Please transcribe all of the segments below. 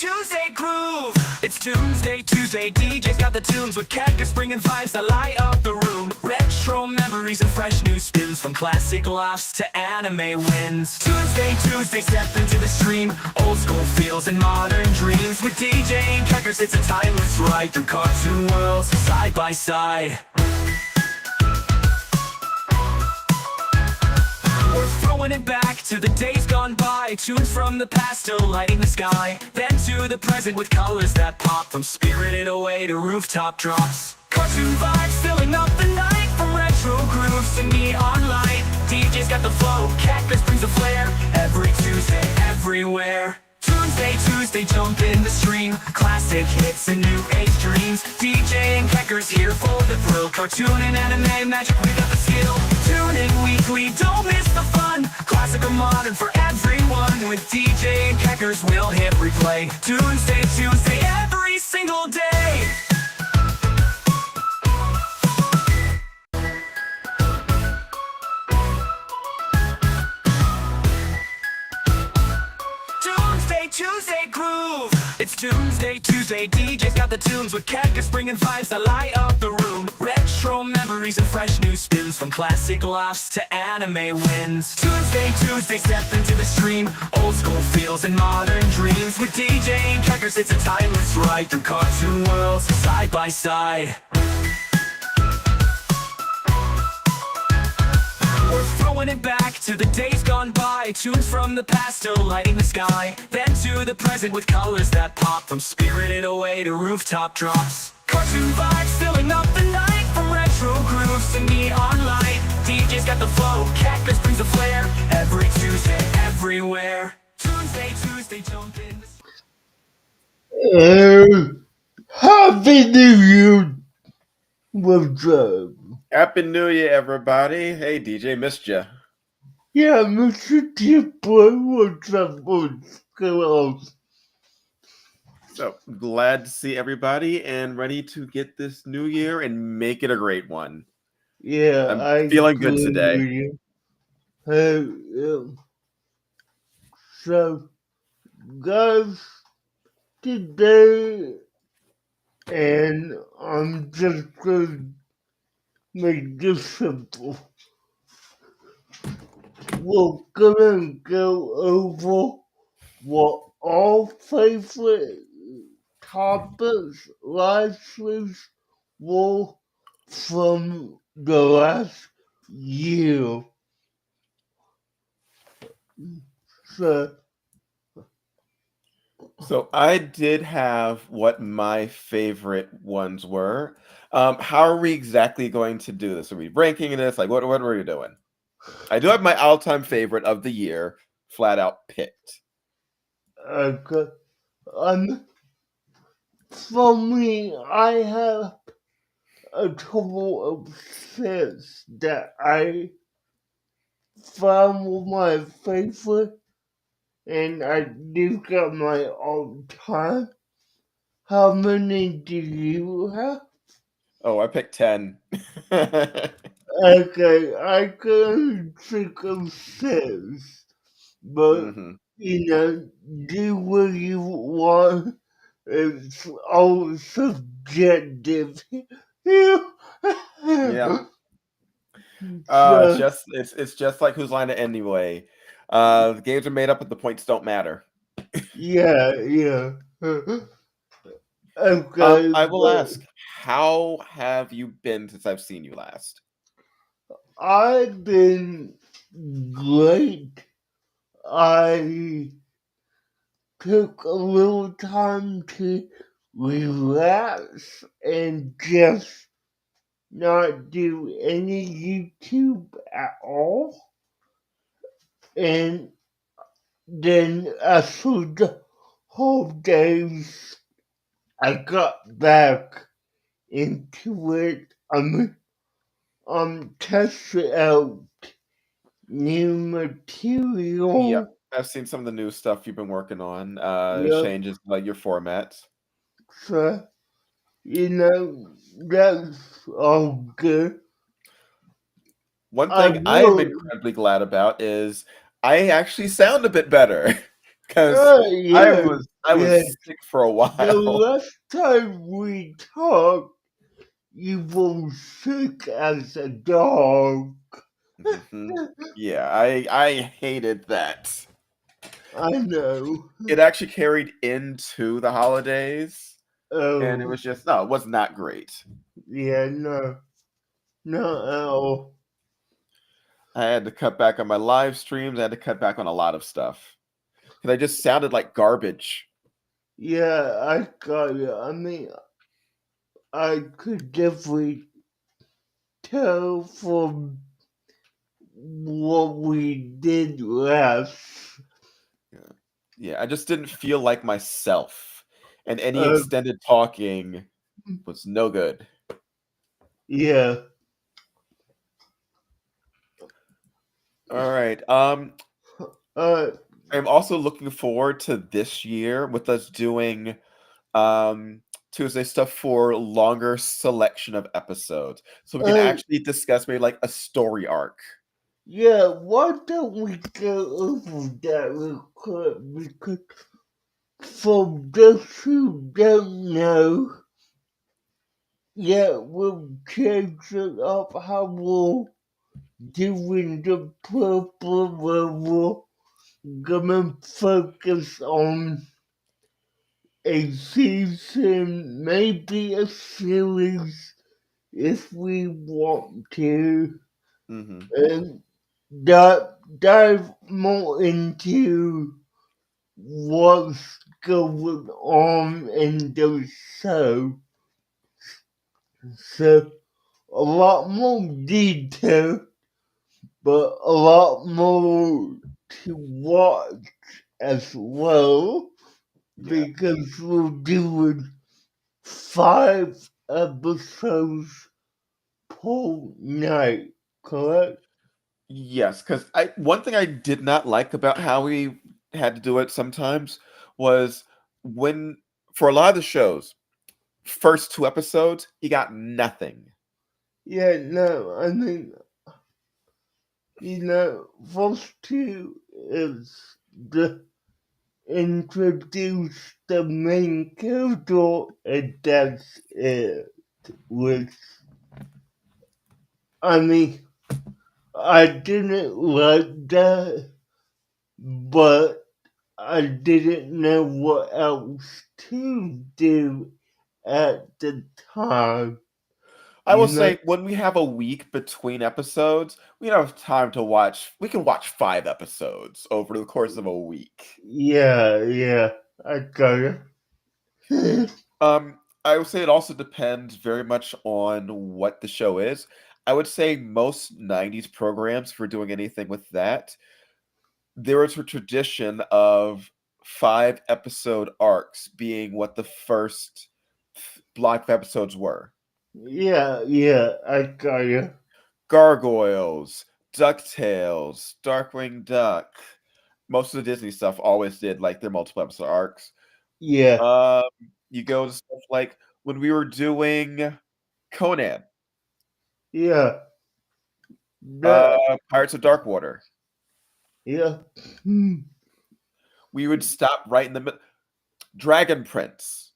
Tuesday groove. It's Toonsday Tuesday. DJ's got the tunes with cactus bringing vibes that light up the room. Retro memories and fresh new spins from classic laughs to anime wins. Toonsday Tuesday, step into the stream. Old school feels and modern dreams. With DJ and crackers, it's a timeless ride through cartoon worlds side by side. We're throwing it back to the days gone by. Tunes from the past still lighting the sky. Then to the present with colors that pop. From Spirited Away to rooftop drops. Cartoon vibes filling up the night. From retro grooves to neon light. DJ's got the flow, cactus brings the flair. Every Tuesday, everywhere. Tuesday Tuesday, jump in the stream. Classic hits and new age dreams. DJ and crackers here for the thrill. Cartoon and anime magic, we got the skill. Tune in weekly, don't miss the fun. Classic or modern for everyone. With DJ and crackers, we'll hit replay. Tuesday Tuesday, every single day. Tuesday groove. It's Tuesday Tuesday. DJ's got the tunes with cactus bringing vibes that light up the room. Retro memories and fresh new spins from classic laughs to anime wins. Tuesday Tuesday, step into the stream. Old school feels and modern dreams. With DJ and crackers, it's a timeless ride through cartoon worlds side by side. We're throwing it back to the days gone by. Tunes from the past still lighting the sky. Then to the present with colors that pop. From Spirited Away to rooftop drops. Cartoon vibes filling up the night. From retro grooves to neon light. DJ's got the flow, cactus brings the flair. Every Tuesday, everywhere. Tuesday Tuesday, jump in. Happy New Year! What's up? Happy New Year, everybody. Hey, DJ, missed ya. Yeah, Mr. T-Boy, what's up? What's going on? So, glad to see everybody and ready to get this new year and make it a great one. Yeah, I'm feeling good today. So, guys, today, and I'm just going to make this simple. We're gonna go over what our favorite topics last week were from the last year. So I did have what my favorite ones were. How are we exactly going to do this? Are we ranking this? Like, what are we doing? I do have my all-time favorite of the year, flat out picked. Okay. For me, I have a couple of sets that I found were my favorite, and I do got my all-time. How many do you have? Oh, I picked 10. Okay, I couldn't think of 6, but do what you want. It's all subjective. Yeah. It's just like Whose Line It Anyway. The games are made up, but the points don't matter. Yeah. Okay. I will ask, how have you been since I've seen you last? I've been great. I took a little time to relax and just not do any YouTube at all. And then after the holidays, I got back into it. I'm testing out new material. Yeah, I've seen some of the new stuff you've been working on. Changes like your formats. So, that's all good. One thing I'm incredibly glad about is I actually sound a bit better because I was I Yeah, was sick for a the while. last time we talked, you were sick as a dog. Mhm. Yeah, I hated that. I know. It actually carried into the holidays, and it Oh, was just no, it was not great. yeah, no, not at all. I had to cut back on my live streams. I had to cut back on a lot of stuff because I just sounded like garbage. Yeah, I got you. I mean, I could definitely tell from what we did last. Yeah. Yeah, I just didn't feel like myself, and any Uh, extended talking was no good. yeah. All right. Uh, I'm also looking forward to this year with us doing um Tuesday stuff for longer selection of episodes. So we can uh, actually discuss maybe like a story arc. yeah, why don't we go over that real quick? Because for those who don't know, yeah, we'll change it up how we're doing the purple where we're gonna focus on a season, maybe a series if we want to, Hmm. and dive more into what's going on in the show. So a lot more detail, but a lot more to watch as well Yeah. because we're doing 5 episodes per night, correct? Yes, because I one thing I did not like about how we had to do it sometimes was when for a lot of the shows, first two episodes, you got nothing. Yeah, no, I mean, first two is the introduce the main character and that's it. Which, I mean, I didn't like that, but I didn't know what else to do at the time, I will you know? say when we have a week between episodes, we don't have time to watch. We can watch 5 episodes over the course of a week. Yeah, yeah, I got it. I would say it also depends very much on what the show is. I would say most 90s programs, for doing anything with that, there is a tradition of 5 episode arcs being what the first block of episodes were. Yeah, yeah, I got you. Gargoyles, DuckTales, Darkwing Duck. Most of the Disney stuff always did like their multiple episode arcs. Yeah, Um, you go to stuff like when we were doing Conan, yeah, that, Pirates of Darkwater. yeah. Hmm. We would stop right in the middle. Dragon Prince,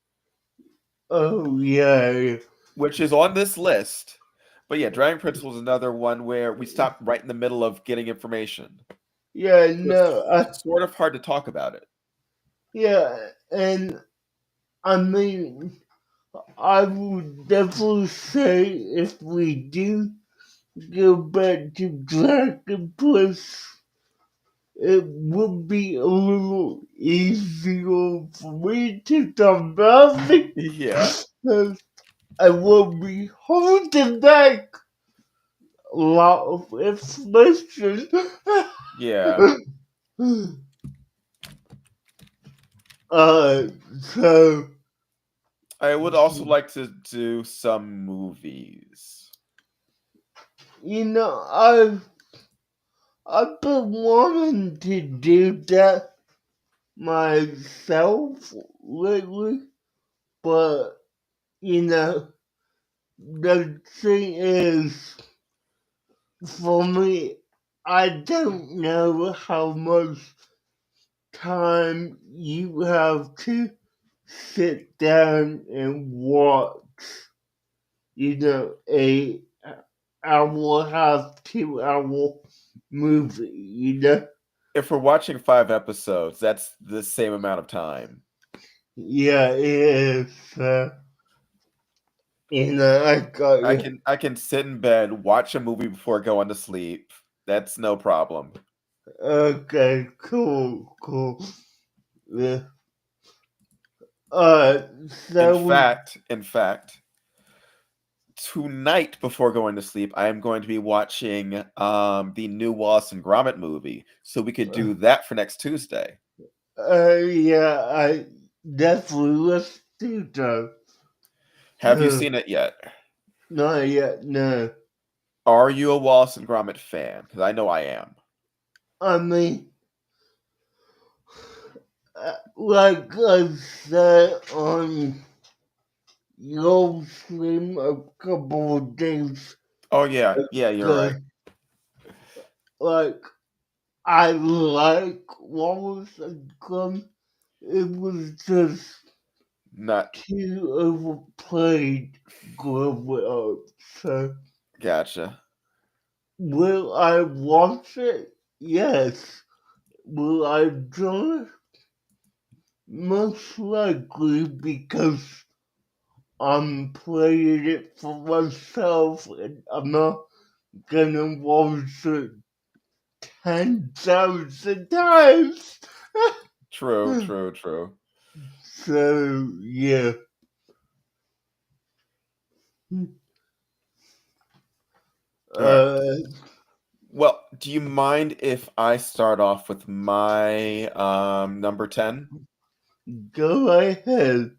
Oh, yeah, yeah. which is on this list. But yeah, Dragon Prince was another one where we stopped right in the middle of getting information. Yeah, So no, it's sort of hard to talk about it. yeah, and I mean, I would definitely say if we do go back to Dragon Plus, it would be a little easier for me to talk about Yeah, because I will be holding back a lot of information. yeah. uh, so, I would also like to do some movies. I've been wanting to do that myself lately, but you know, the thing is, for me, I don't know how much time you have to sit down and watch, a hour, half, 2 hour movie. If we're watching 5 episodes, that's the same amount of time. Yeah, it is. I got I you. can sit in bed, watch a movie before going to sleep. That's no problem. Okay, cool. Yeah. Alright, In so we fact, in fact, tonight before going to sleep, I am going to be watching the new Wallace and Gromit movie, so we could do that for next Tuesday. yeah, I definitely let's do that. Have you seen it yet? Not yet, no. Are you a Wallace and Gromit fan? Because I know I am. I mean, like I said on your stream a couple of days Oh yeah, yeah, you're ago, right. like I like Wallace and Gromit. It was just Not too overplayed growing up. So gotcha. will I watch it? Yes. Will I enjoy it? Most likely because I'm playing it for myself and I'm not gonna watch it 10,000 times. True, true, true. So, yeah. All right. Uh, Well, do you mind if I start off with my number 10? go ahead.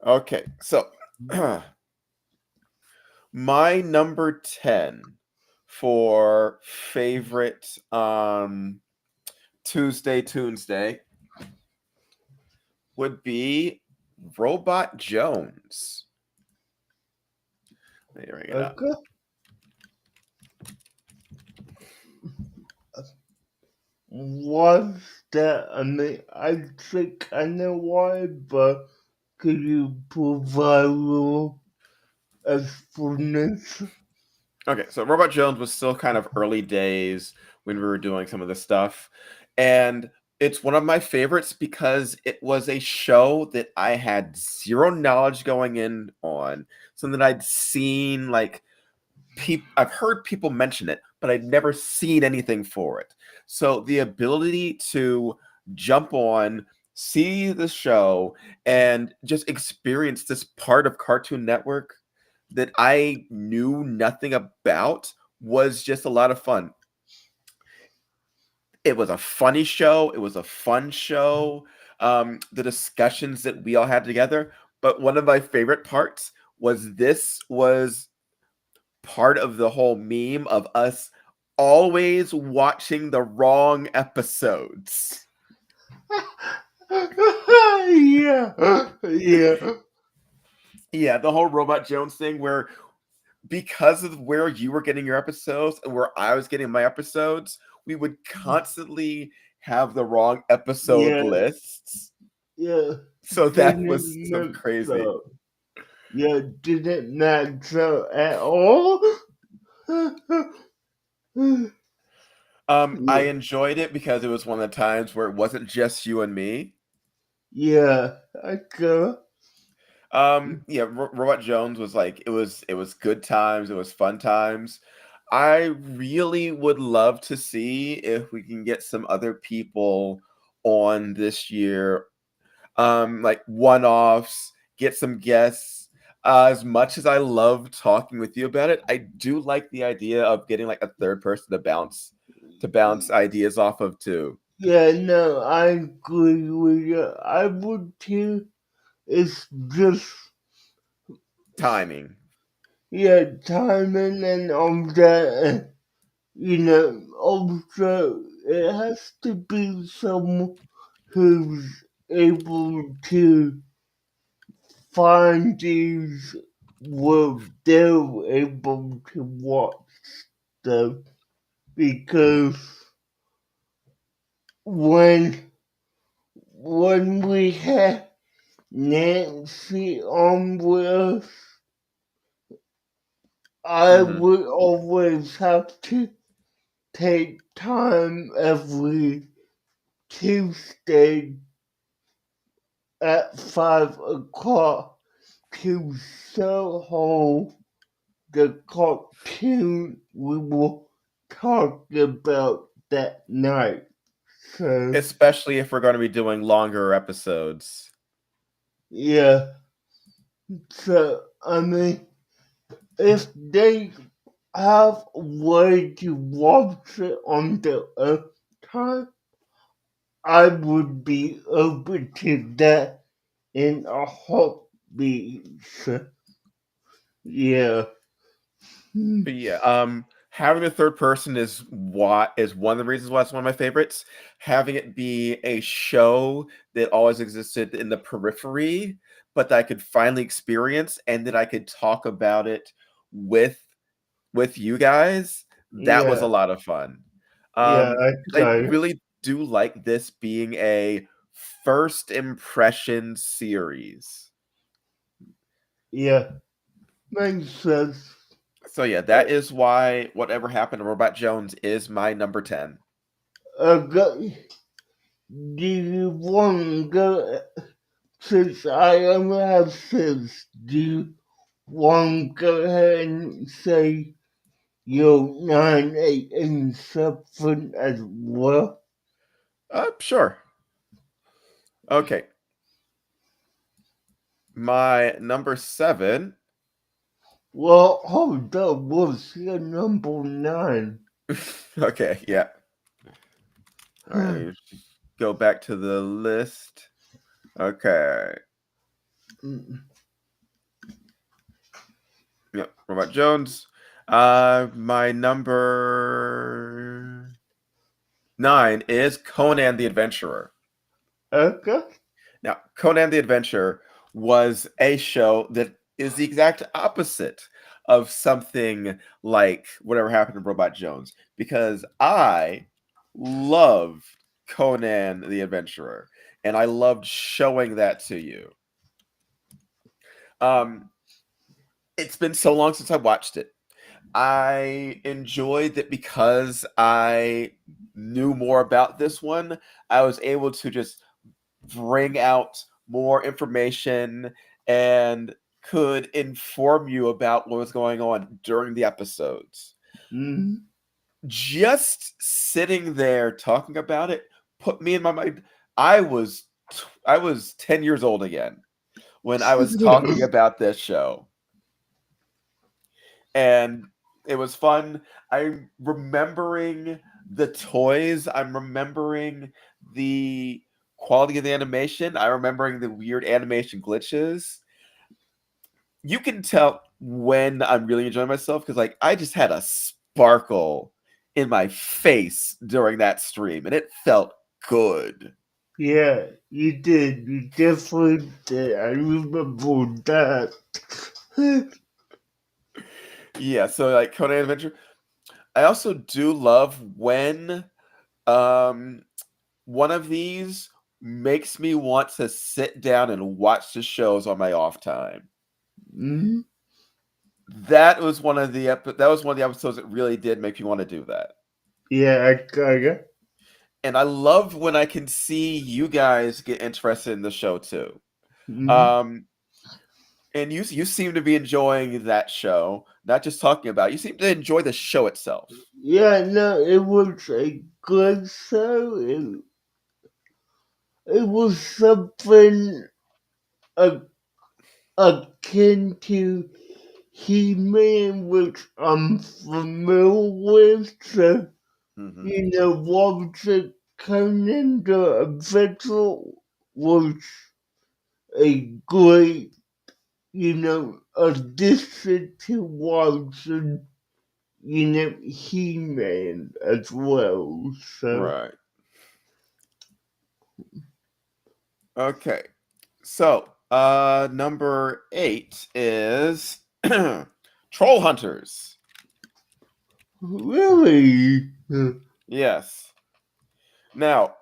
Okay, so my number 10 for favorite Tuesday would be Robot Jones. Let me bring it up. Okay. Was that, I mean, I think I know why, but could you provide a little explanation? Okay, so Robot Jones was still kind of early days when we were doing some of this stuff. And it's one of my favorites because it was a show that I had zero knowledge going in on, something that I'd seen like I've heard people mention it, but I'd never seen anything for it. So the ability to jump on, see the show, and just experience this part of Cartoon Network that I knew nothing about was just a lot of fun. It was a funny show. It was a fun show. The discussions that we all had together. But one of my favorite parts was this was part of the whole meme of us always watching the wrong episodes. Yeah. Yeah, the whole Robot Jones thing where because of where you were getting your episodes and where I was getting my episodes, we would constantly have the wrong episode Yeah. lists. Yeah. So that Didn't was so match crazy. up. Yeah, didn't match up at all. I enjoyed it because it was one of the times where it wasn't just you and me. Yeah, I go. Yeah, Robot Jones was like it was good times, it was fun times. I really would love to see if we can get some other people on this year, like one-offs, get some guests. As much as I love talking with you about it, I do like the idea of getting like a third person to bounce ideas off of too. Yeah, no, I agree with you. I would too. It's just, Timing. yeah, timing and all that. Also, it has to be someone who's able to find these where they're able to watch stuff because when when we had Nancy on with us, I Mm-hmm. would always have to take time every Tuesday at 5 o'clock to show her the cartoon we were talking about that night. So, Especially if we're going to be doing longer episodes. yeah. So, I mean, if they have a way to watch it on their own time, I would be open to that in a heartbeat. So, yeah. But yeah, having a third person is one of the reasons why it's one of my favorites. Having it be a show that always existed in the periphery, but that I could finally experience and that I could talk about it with you guys, that was Yeah. a lot of fun. Yeah, I I got it. really do like this being a first impression series. Yeah. Makes sense. So yeah, that is why Whatever Happened to Robot Jones is my number 10. Do you want to go, since I only have six, do you want to go ahead and say your 9, 8, and 7 as well? Sure. Okay. My number 7. Well, hold up, what's your number 9? Okay, yeah. All right, let me just go back to the list. Okay. Yeah, Robot Jones. My number 9 is Conan the Adventurer. Okay. Now, Conan the Adventurer was a show that is the exact opposite of something like Whatever Happened to Robot Jones, because I loved Conan the Adventurer, and I loved showing that to you. It's been so long since I watched it. I enjoyed that because I knew more about this one, I was able to just bring out more information and could inform you about what was going on during the episodes. Mm-hmm. Just sitting there talking about it put me in my mind. I was 10 years old again when I was talking about this show. And it was fun. I'm remembering the toys. I'm remembering the quality of the animation. I'm remembering the weird animation glitches. You can tell when I'm really enjoying myself because, like, I just had a sparkle in my face during that stream, and it felt good. Yeah, you did. You definitely did. I remember that. Yeah, so like Conan Adventure. I also do love when um one of these makes me want to sit down and watch the shows on my off time. Mm-hmm. That was one of the episodes that really did make me want to do that. Yeah, I got it. And I love when I can see you guys get interested in the show too. Mm-hmm. Um, and you seem to be enjoying that show, not just talking about it. You seem to enjoy the show itself. Yeah, no, it was a good show. It was something a, akin to He-Man, which I'm familiar with. So, Hmm. you know, watching Conan the Adventurer was a great, addition to watching, He-Man as well. So, Right. Okay. So, number 8 is Troll Hunters. really? Yes. Now,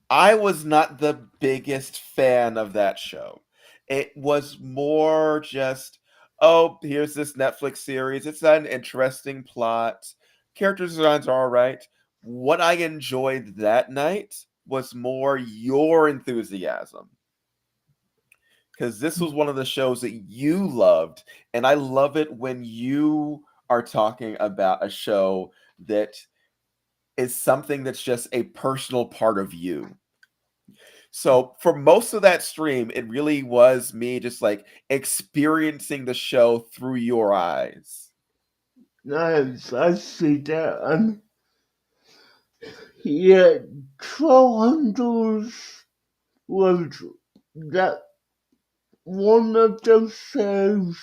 I was not the biggest fan of that show. It was more just, oh, here's this Netflix series. It's an interesting plot. Character designs are all right. What I enjoyed that night was more your enthusiasm. Because this was one of the shows that you loved. And I love it when you are talking about a show that is something that's just a personal part of you. So for most of that stream, it really was me just like experiencing the show through your eyes. Nice, I see that. Yeah, Troll Hunters was that one of those shows,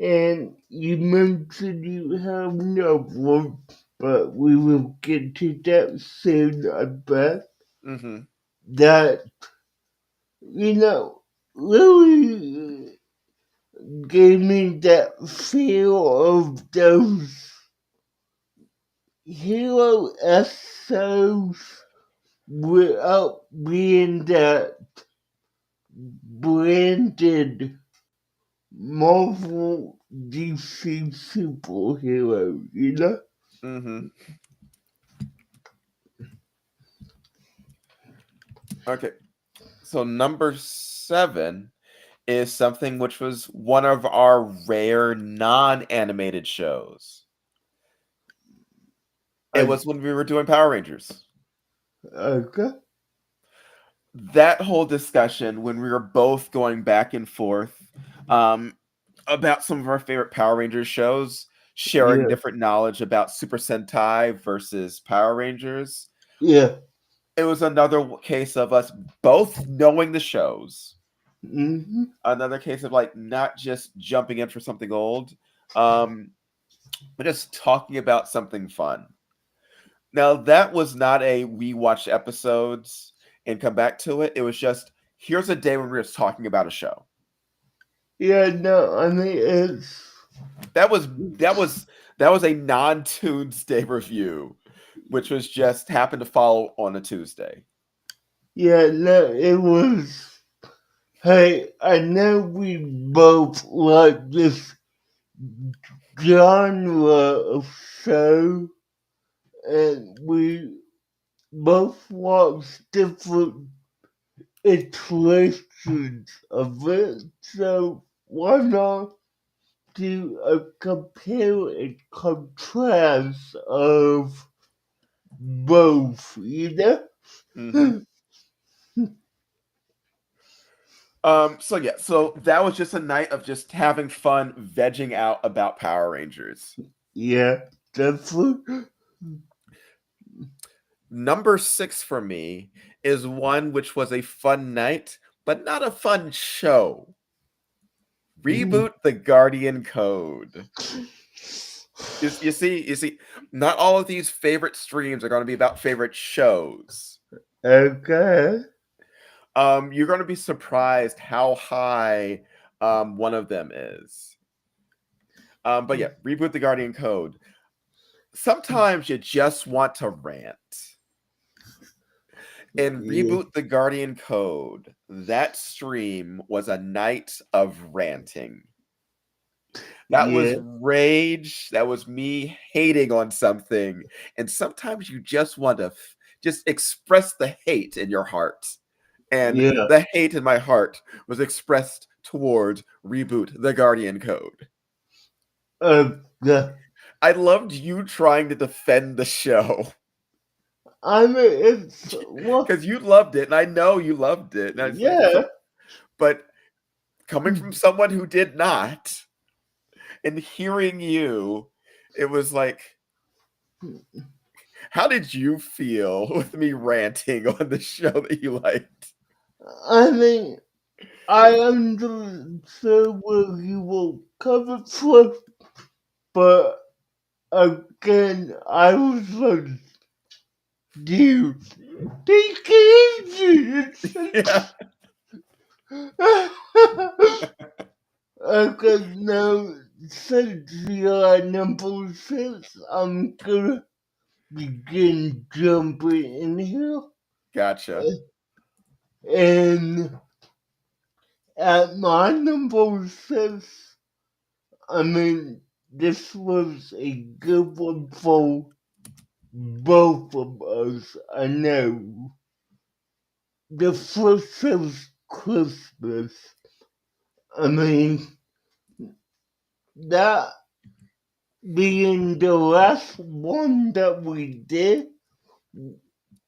and you mentioned you have another one, but we will get to that soon, I bet. Hmm. That, really gave me that feel of those hero episodes without being that branded Marvel DC superhero, Hmm. Okay. So number 7 is something which was one of our rare non-animated shows. It was when we were doing Power Rangers. Okay. That whole discussion when we were both going back and forth about some of our favorite Power Rangers shows, sharing Yeah. different knowledge about Super Sentai versus Power Rangers. Yeah. It was another case of us both knowing the shows. Mm-hmm. Another case of like not just jumping in for something old, but just talking about something fun. Now that was not a we watched episodes and come back to it. It was just here's a day when we're just talking about a show. Yeah, no, I mean it's That was that was that was a non-Tuesday review, which was just happened to fall on a Tuesday. yeah, no, it was. Hey, I know we both like this genre of show, and we both watch different iterations of it. So why not do a compare and contrast of both? Hmm. So yeah, so that was just a night of just having fun, vegging out about Power Rangers. Yeah, definitely. Number 6 for me is one which was a fun night, but not a fun show. Reboot the Guardian Code. You see, not all of these favorite streams are going to be about favorite shows. Okay. You're going to be surprised how high one of them is. But yeah, Reboot the Guardian Code. Sometimes you just want to rant. And Yeah. Reboot the Guardian Code, that stream was a night of ranting. That was Yeah. rage. That was me hating on something. And sometimes you just want to just express the hate in your heart. And Yeah. the hate in my heart was expressed towards Reboot the Guardian Code. Yeah. I loved you trying to defend the show I mean, it's what? because you loved it, and I know you loved it. And Yeah. but coming from someone who did not, and hearing you, it was like, how did you feel with me ranting on the show that you liked? I mean, I understand where you will come from, but again, I was like, dude, take it Yeah. easy. Okay, now, since you are number 6, I'm gonna begin jumping in here. Gotcha. And at my number 6, I mean, this was a good one for both of us. I know. The first is Christmas. I mean, that being the last one that we did,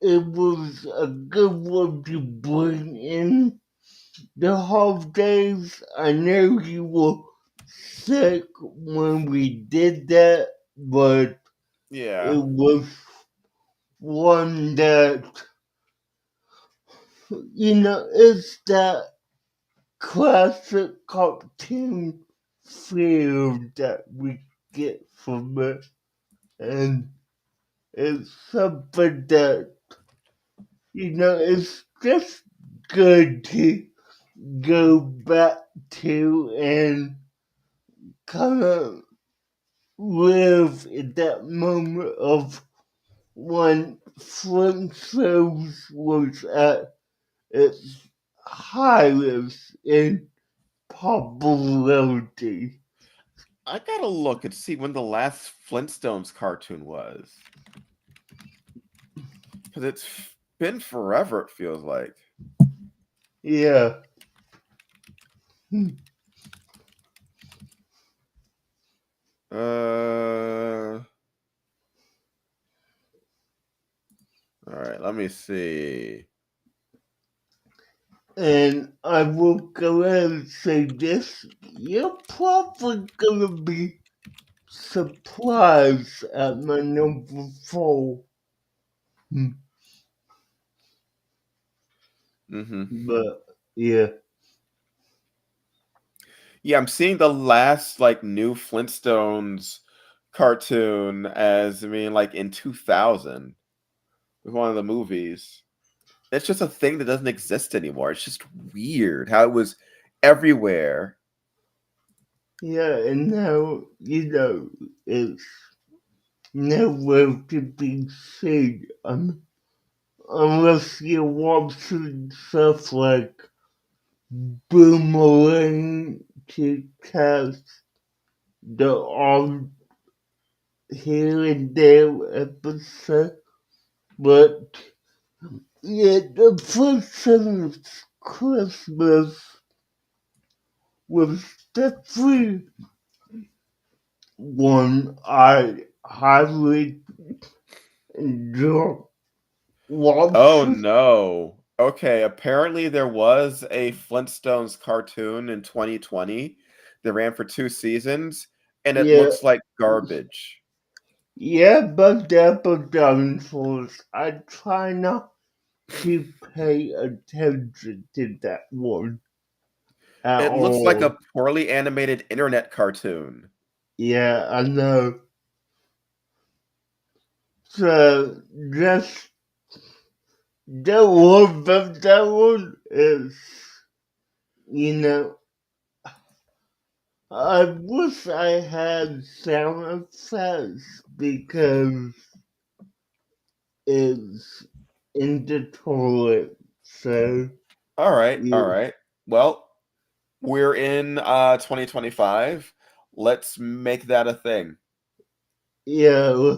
it was a good one to bring in the holidays. I know you were sick when we did that, but Yeah. it was one that, it's that classic cartoon feel that we get from it. And it's something that, it's just good to go back to and kind of live in that moment of when Flintstones was at its highest in popularity. I gotta look and see when the last Flintstones cartoon was. Because it's been forever, it feels like. Yeah. Uh, all right, let me see. And I will go ahead and say this. You're probably gonna be surprised at my number 4. Mm-hmm. But yeah. Yeah, I'm seeing the last like new Flintstones cartoon as like in 2000 with one of the movies. It's just a thing that doesn't exist anymore. It's just weird how it was everywhere. Yeah, and now, it's nowhere to be seen unless you're watching stuff like Boomerang to catch the odd here and there episode. But yeah, the first of Christmas was definitely one I highly enjoy Oh watching. no. Okay, apparently there was a Flintstones cartoon in 2020 that ran for 2 seasons, and it Yeah, looks like garbage. yeah, but the dinosaurs. I try not to pay attention to that one at It looks like all. a poorly animated internet cartoon. Yeah, I know. So just the one of that one is, you know, I wish I had sound effects because it's in the toilet. So All right, all yeah, right. Well, we're in 2025. Let's make that a thing. yeah,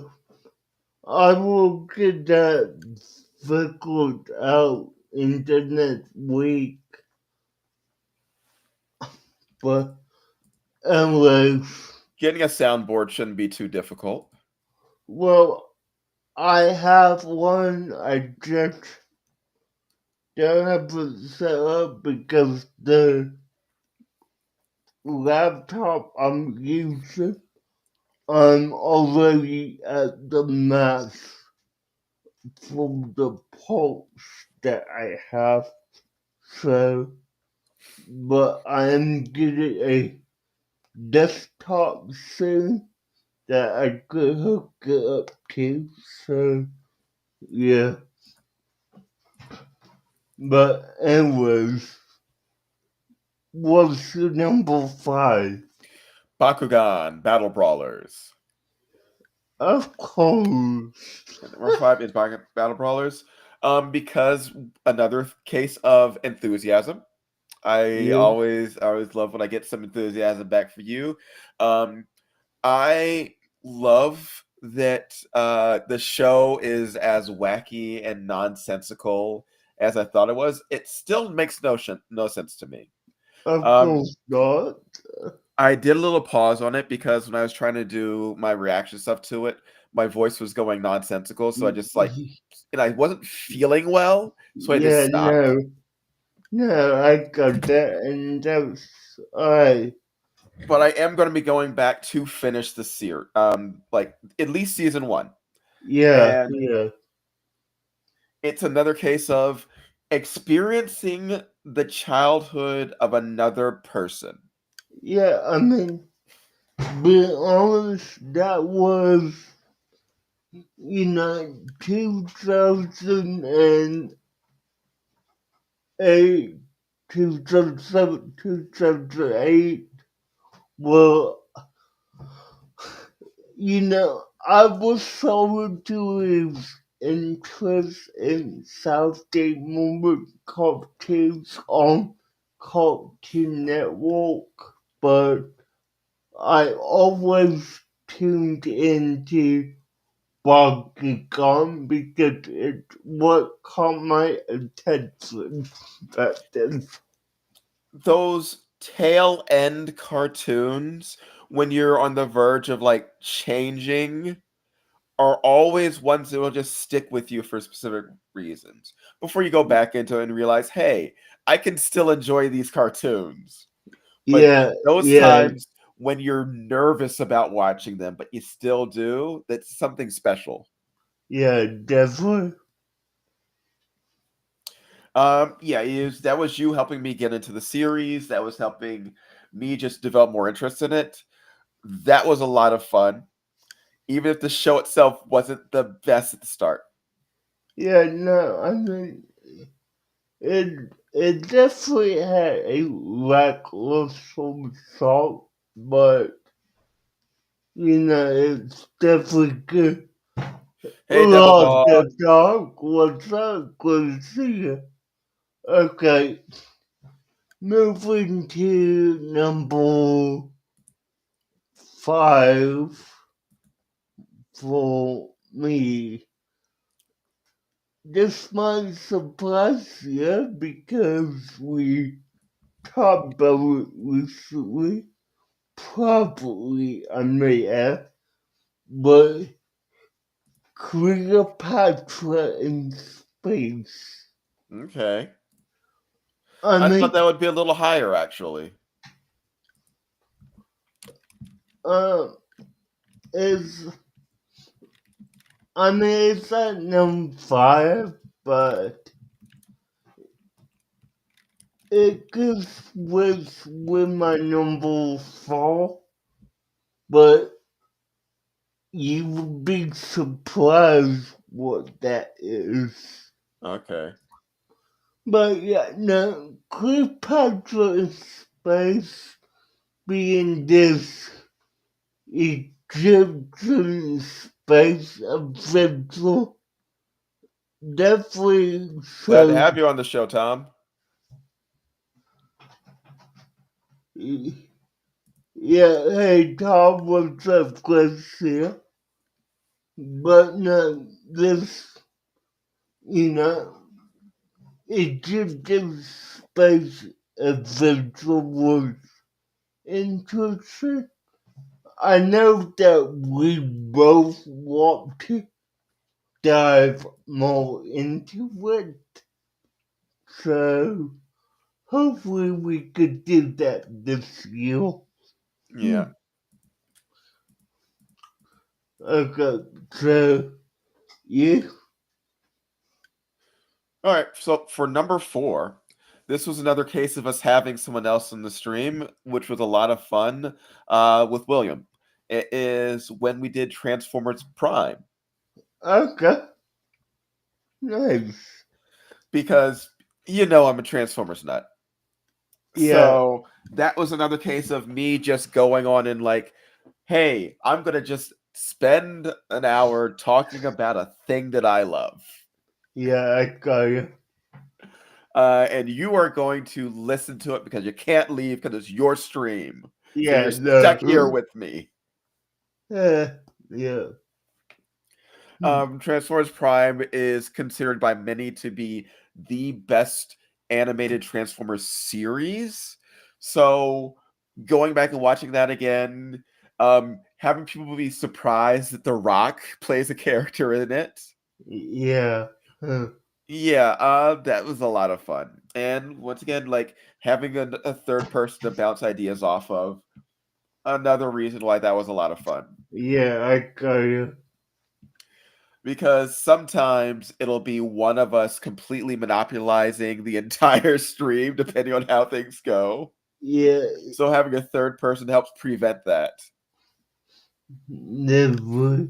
I will get that figured out in the next week. But anyways, Getting a soundboard shouldn't be too difficult. well, I have one. I just don't have it set up because the laptop I'm using, I'm already at the max from the parts that I have. So, but I am getting a desktop soon that I could hook it up to. So, yeah. But anyways, what's your number 5? Bakugan Battle Brawlers. Of course. Number 5 is Battle Brawlers. Because another case of enthusiasm. I Yeah, always love when I get some enthusiasm back for you. Um, I love that the show is as wacky and nonsensical as I thought it was. It still makes no sense to me. of Um, course not. I did a little pause on it because when I was trying to do my reaction stuff to it, my voice was going nonsensical. So I just like, and I wasn't feeling well, so I just Yeah, stopped. no, no, I got that, and that's alright. But I am going to be going back to finish the series, like at least season one, Yeah, and yeah, it's another case of experiencing the childhood of another person. yeah. I mean, being honest, that was 2008, 2007, 2008. Well, I was someone to his interest in Southgate movie cartoons on Cartoon Network, but I always tuned into Bakugan because it's what caught my attention back then. Those tail end cartoons, when you're on the verge of like changing, are always ones that will just stick with you for specific reasons before you go back into it and realize, hey, I can still enjoy these cartoons. But Yeah, those yeah, times when you're nervous about watching them, but you still do, that's something special. yeah, definitely. Yeah, that was you helping me get into the series. That was helping me just develop more interest in it. That was a lot of fun, even if the show itself wasn't the best at the start. Yeah, no, I mean, it definitely had a lackluster start, but it's definitely good. Hey, Devil Love Dog. the dog. What's up? Good to see you. Okay, moving to number 5 for me. This might surprise you because we talked about it recently, probably I may have, but Cleopatra in space. Okay. I I thought mean, that would be a little higher, actually. uh, it's it's at number 5, but it goes with my number 4, but you would be surprised what that is. Okay. But yeah, no, Cleopatra in space being this Egyptian space adventure definitely Glad to shows. have you on the show, Tom. Yeah, hey Tom, what's up, Chris here? But no, this, you know, Egyptian space adventure was interesting. I know that we both want to dive more into it, so hopefully we could do that this year. Yeah. Okay, so yeah, All right. So for number 4, this was another case of us having someone else in the stream, which was a lot of fun with William. It is when we did Transformers Prime, okay, nice. because I'm a Transformers nut. Yeah, So that was another case of me just going on and like, hey, I'm going to just spend an hour talking about a thing that I love. Yeah, I got you. And you are going to listen to it because you can't leave because it's your stream. So Yeah, you're stuck here with me. yeah. Transformers Prime is considered by many to be the best animated Transformers series. So going back and watching that again, having people be surprised that The Rock plays a character in it. Yeah. Yeah, that was a lot of fun. And once again, like having a third person to bounce ideas off of, another reason why that was a lot of fun. Yeah, I got you. Because sometimes it'll be one of us completely monopolizing the entire stream, depending on how things go. Yeah, So having a third person helps prevent that. never.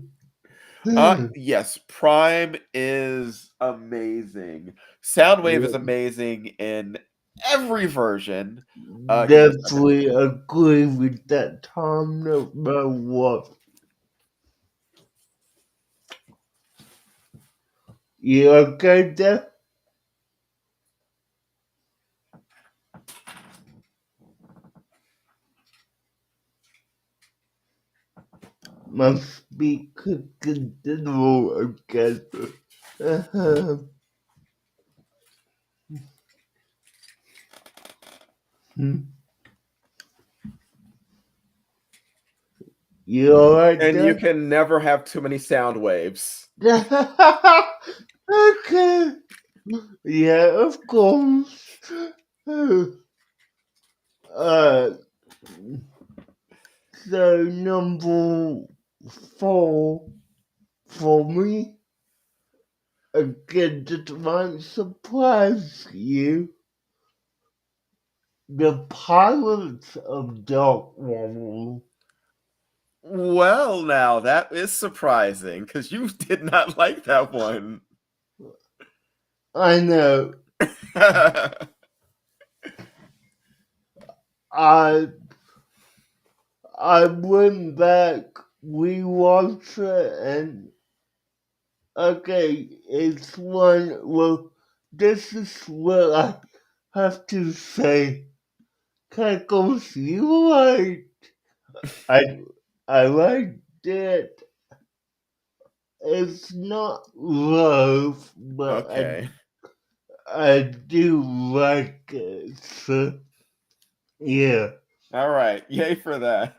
Yes, Prime is amazing. Soundwave is amazing in every version. Give me a second. Definitely agree with that, Tom, no matter what. You okay there? Must be cooking dinner again. Uh-huh. You alright And you there? can never have too many sound waves. Okay. Yeah, of course. Uh, so number 4 for me, again, that might surprise you. The Pirates of Dark World. Well, now that is surprising because you did not like that one. I know. I I went back, rewatched it, and okay, it's one. Well, this is what I have to say. Cackles, you right. I I liked it. It's not love, but Okay. I do like it. So yeah. All right. Yay for that.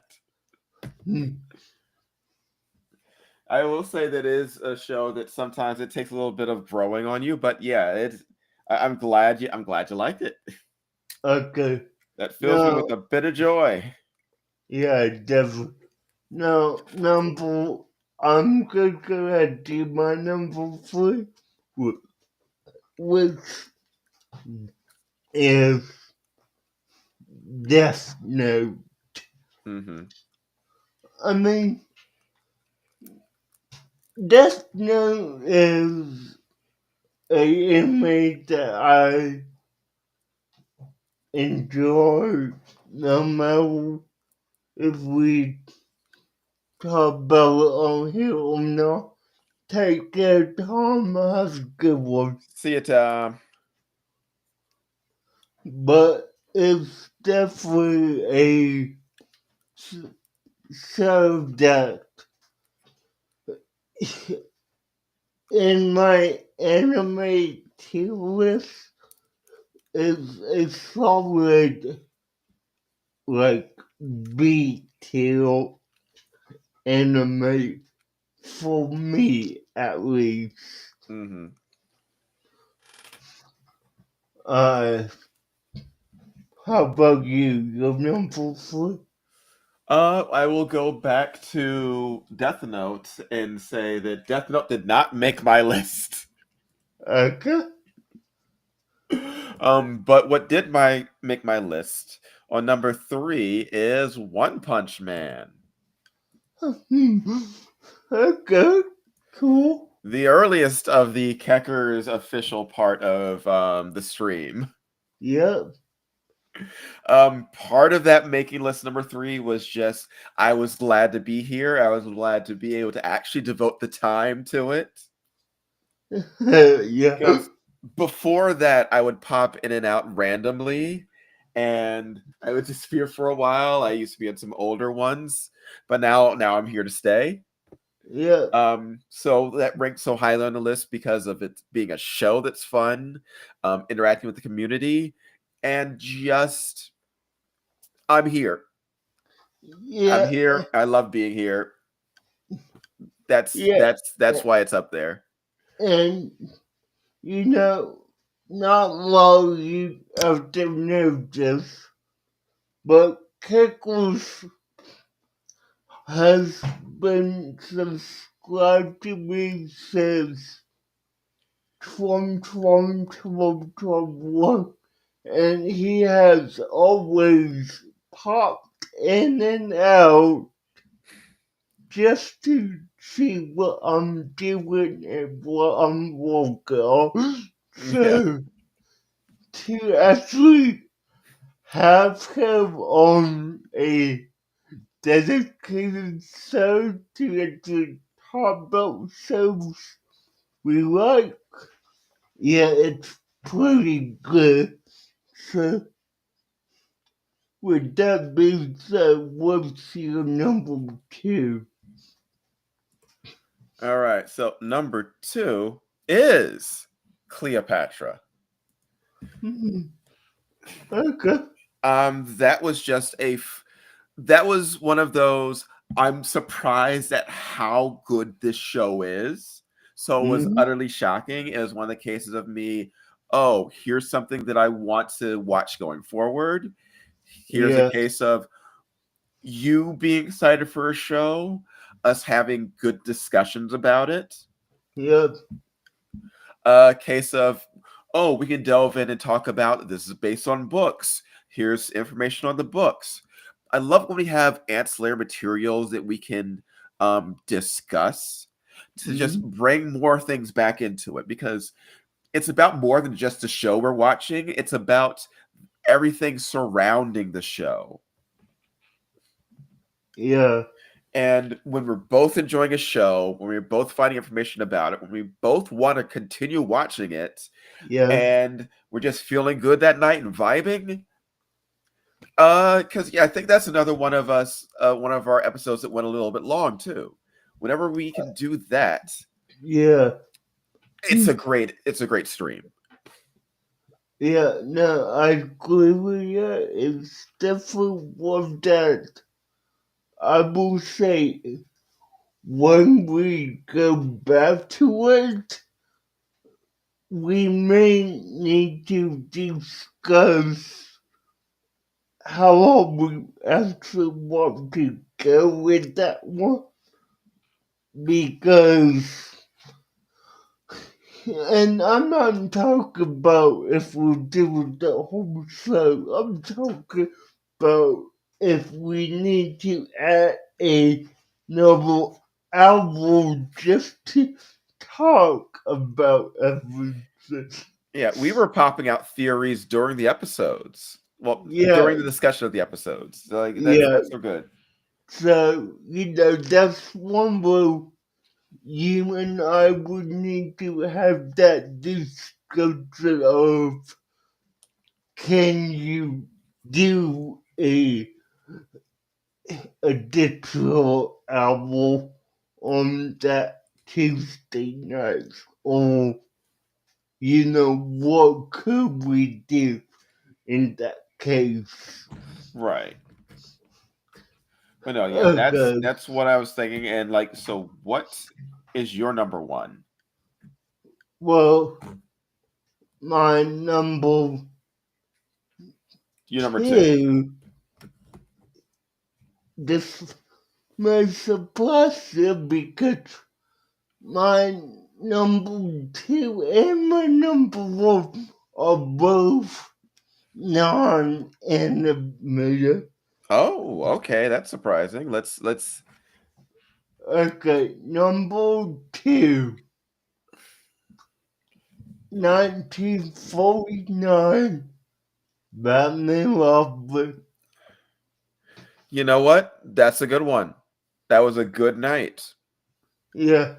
I will say that is a show that sometimes it takes a little bit of growing on you, but yeah, I'm glad you liked it. Okay. That fills me with No. a bit of joy. Yeah, definitely. No, number. I'm gonna do my number 3, which is Death Note. Mm-hmm. I mean, Death Note is a anime that I enjoy, no matter if we talk about it on here or not. Take care, Tom. Have a good one. See you, Tom. But it's definitely a show that in my anime tier list is a solid like B tier anime for me at least. Mm-hmm. Uh, how about you? Your number 3? I will go back to Death Note and say that Death Note did not make my list. Okay. But what did make my list on number 3 is One Punch Man. Okay. Cool. The earliest of the Kecker's official part of the stream. Yep. Part of that making list number 3 was just I was glad to be here. I was glad to be able to actually devote the time to it. Yeah. Because before that, I would pop in and out randomly, and I would disappear for a while. I used to be in some older ones, but now I'm here to stay. Yeah. So that ranks so highly on the list because of it being a show that's fun, interacting with the community, and just I'm here. I'm Yeah. here. I love being here. That's Yeah. that's that's why it's up there. And you know, not all you have to know this, but Kickles has been subscribed to me since 2021, and he has always popped in and out just to see what I'm doing and what I'm working on. Yeah. So to actually have him on a dedicated show to actually talk about shows we like, yeah, it's pretty good. So with that being said, what's your number two? All right. So number 2 is Cleopatra. Hmm, okay. That was just that was one of those. I'm surprised at how good this show is. So it was Hmm. utterly shocking. It was one of the cases of me, oh, here's something that I want to watch going forward. Here's a Yeah, case of you being excited for a show, us having good discussions about it. yeah, A case of, oh, we can delve in and talk about this is based on books. Here's information on the books. I love when we have ancillary materials that we can discuss to just hmm, bring more things back into it, because it's about more than just the show we're watching. It's about everything surrounding the show. yeah, And when we're both enjoying a show, when we're both finding information about it, when we both want to continue watching it, yeah, and we're just feeling good that night and vibing. Because yeah, I think that's another one of our episodes that went a little bit long too. Whenever we can do that, yeah. it's a great stream. Yeah, no, I agree with you. It's definitely one that I will say when we go back to it, we may need to discuss how long we actually want to go with that one because, and I'm not talking about if we're doing the whole show, I'm talking about if we need to add a another album just to talk about everything. Yeah, we were popping out theories during the episodes. Well, Yeah, during the discussion of the episodes. So, like yeah. that's so good. So, that's one where you and I would need to have that discussion of can you do a digital album on that Tuesday night? Or, what could we do in that case? Right. But no, yeah, Okay, that's what I was thinking. And like, so what is your number one? well, my number Your number two. two, this may surprise you because my number two and my number one are both non-animated. Oh, okay, that's surprising. Let's Okay, number two, 1949, Batman Robin. You know what? That's a good one. That was a good night. Yeah,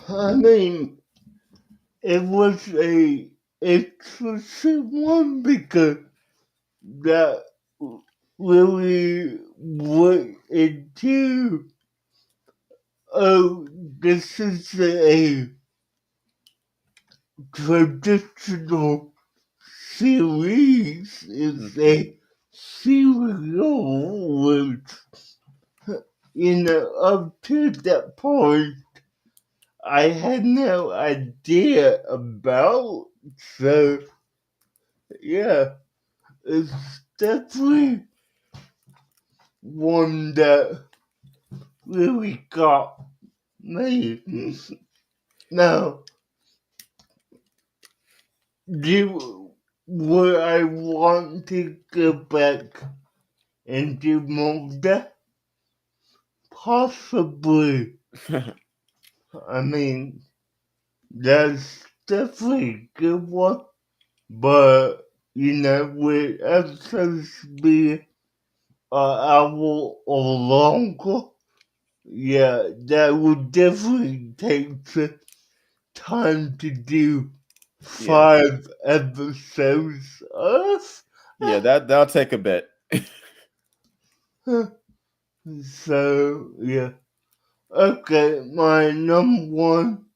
I mean, it was a exclusive one because that really went into, oh, this is a traditional series, it's Mhm. a serial with, up to that point, I had no idea about. So, yeah, it's definitely one that really got me. Now, do would I want to go back and do more of that? Possibly. I mean, that's definitely a good one. But, with episodes be an hour or longer, yeah, that would definitely take the time to do Yeah. 5 episodes of. Yeah, that'll take a bit. So, yeah. Okay, my number one,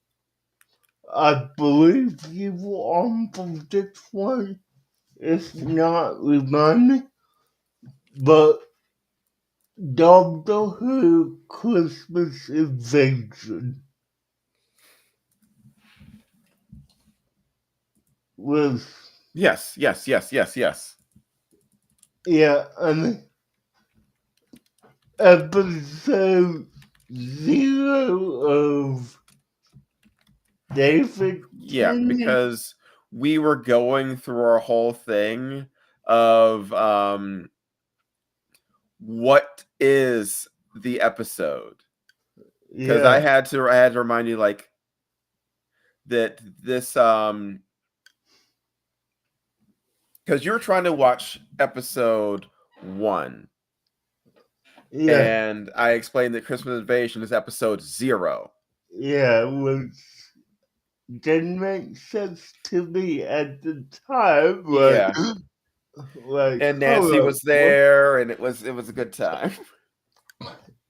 I believe you were on for this one. If not, remind me. But Doctor Who Christmas Invasion was, Yes, yes, yes, yes, yes. yeah, I mean, episode 0 of David Yeah, Tennant. because we were going through our whole thing of what is the episode? Because Yeah, I had to remind you like that this because you're trying to watch episode 1 yeah, and I explained that Christmas Invasion is episode 0. yeah, it was, didn't make sense to me at the time, Yeah. like, And hold Nancy up, was what? there and it was a good time.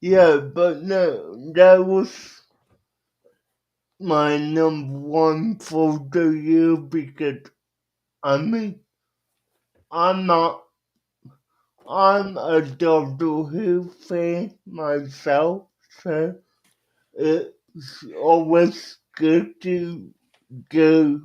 Yeah, but no, that was my number one for the year because, I mean, I'm not, I'm a Doctor Who fan myself, so it's always good to go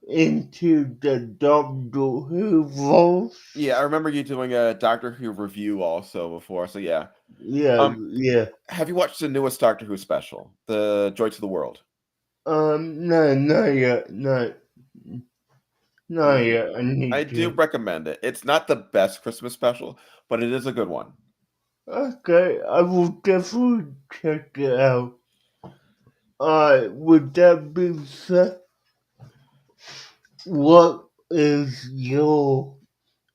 into the Doctor Who roles. Yeah, I remember you doing a Doctor Who review also before. So yeah. Yeah, Um yeah. have you watched the newest Doctor Who special? The Joy to the World? No, not yet, not Mm. yet. I I need do to. recommend it. It's not the best Christmas special, but it is a good one. Okay, I will definitely check it out. Alright, with that being said, what is your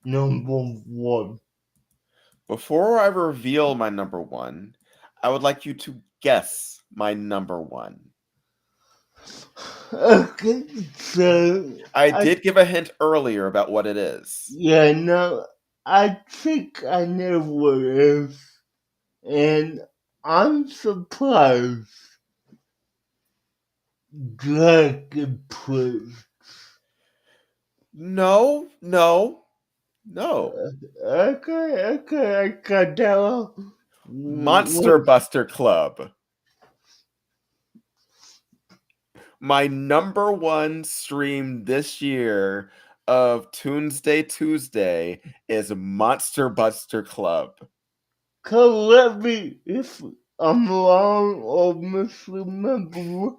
number one? Before I reveal my number 1, I would like you to guess my number 1. Okay, so I did give a hint earlier about what it is. yeah, no, I think I know what it is, and I'm surprised Dragon Prince. No, no, no. Okay, I got that one. Monster What? Buster Club. My number 1 stream this year of Toonsday Tuesday is Monster Buster Club. Correct me if I'm wrong or misremember,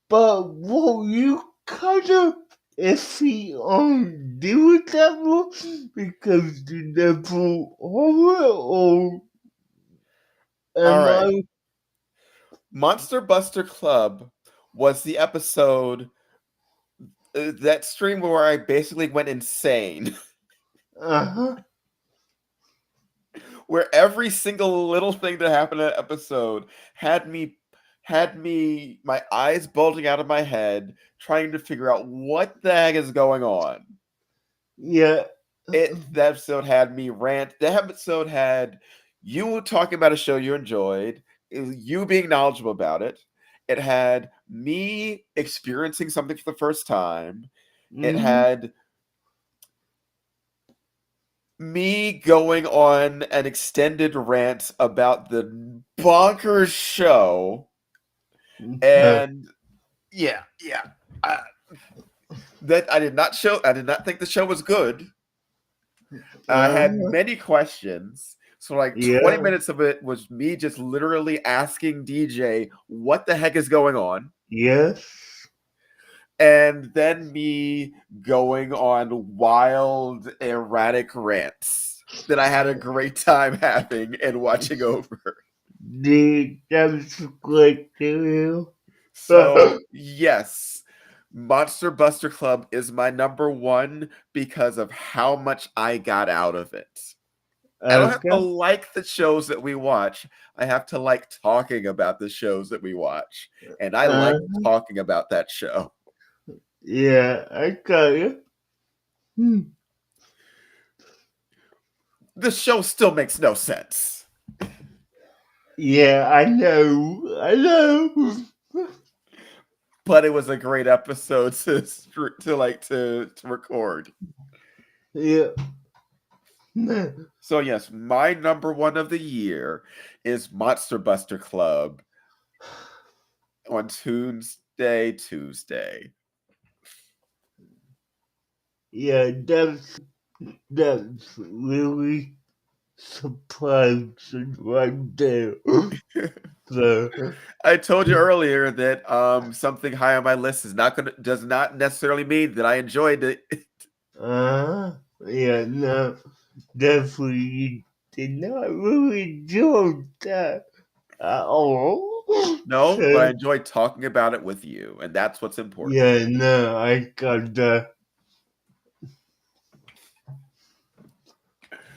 but were you kind of iffy on doing that one because you never horror or All am right. I? Monster Buster Club was the episode that stream where I basically went insane, Uh-huh. where every single little thing that happened in that episode had me had me my eyes bulging out of my head, trying to figure out what the heck is going on. Yeah. That episode had me rant. That episode had you talking about a show you enjoyed, you being knowledgeable about it. It had me experiencing something for the first time. It Mm-hmm. had me going on an extended rant about the bonkers show. And yeah. Uh, that I did not show. I did not think the show was good. I had Uh, many questions. So like 20 yeah. minutes of it was me just literally asking DJ what the heck is going on, Yes. and then me going on wild erratic rants that I had a great time having and watching over. That's great to hear. So, yes, Monster Buster Club is my number one because of how much I got out of it. I don't have to Okay. like the shows that we watch. I have to like talking about the shows that we watch. And I Uh, like talking about that show. yeah, I got you. Hmm. The show still makes no sense. Yeah, I know. I know. But it was a great episode to record. Yeah. So yes, my number one of the year is Monster Buster Club on Toonsday Tuesday. Yeah, that's really surprising right there. So, I told you earlier that something high on my list does not necessarily mean that I enjoyed it. yeah, no, definitely you did not really enjoy that at all. No, but I So, enjoyed talking about it with you, and that's what's important. yeah, no, I got that.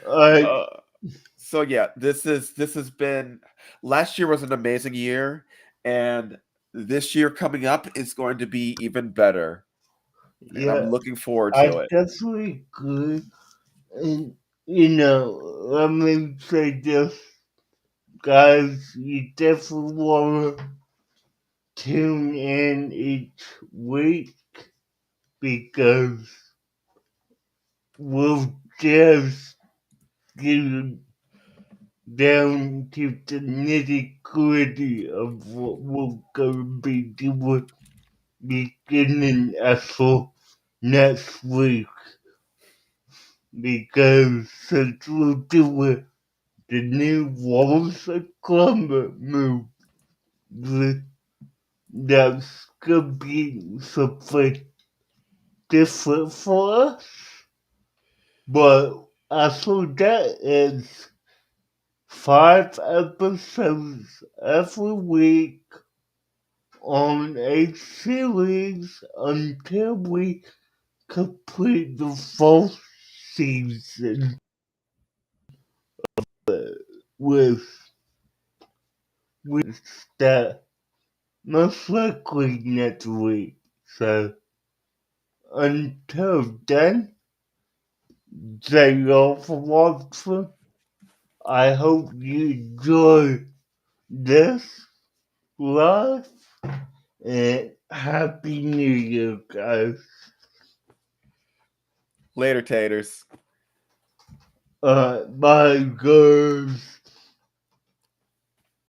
I, Uh, so yeah, this has been last year was an amazing year, and this year coming up is going to be even better, and I'm yeah, looking forward I to it. definitely agree. And, let me say this, guys, you definitely want to tune in each week because we'll just get down to the nitty gritty of what we're gonna be doing beginning after next week. Because since we're doing the new Walls of Clumber move, that's gonna be something different for us. But after that, it's 5 episodes every week on a series until we complete the full season with that most likely next week. So until then, thank you all for watching. I hope you enjoy this live and Happy New Year, guys. Later, taters. Bye, guys.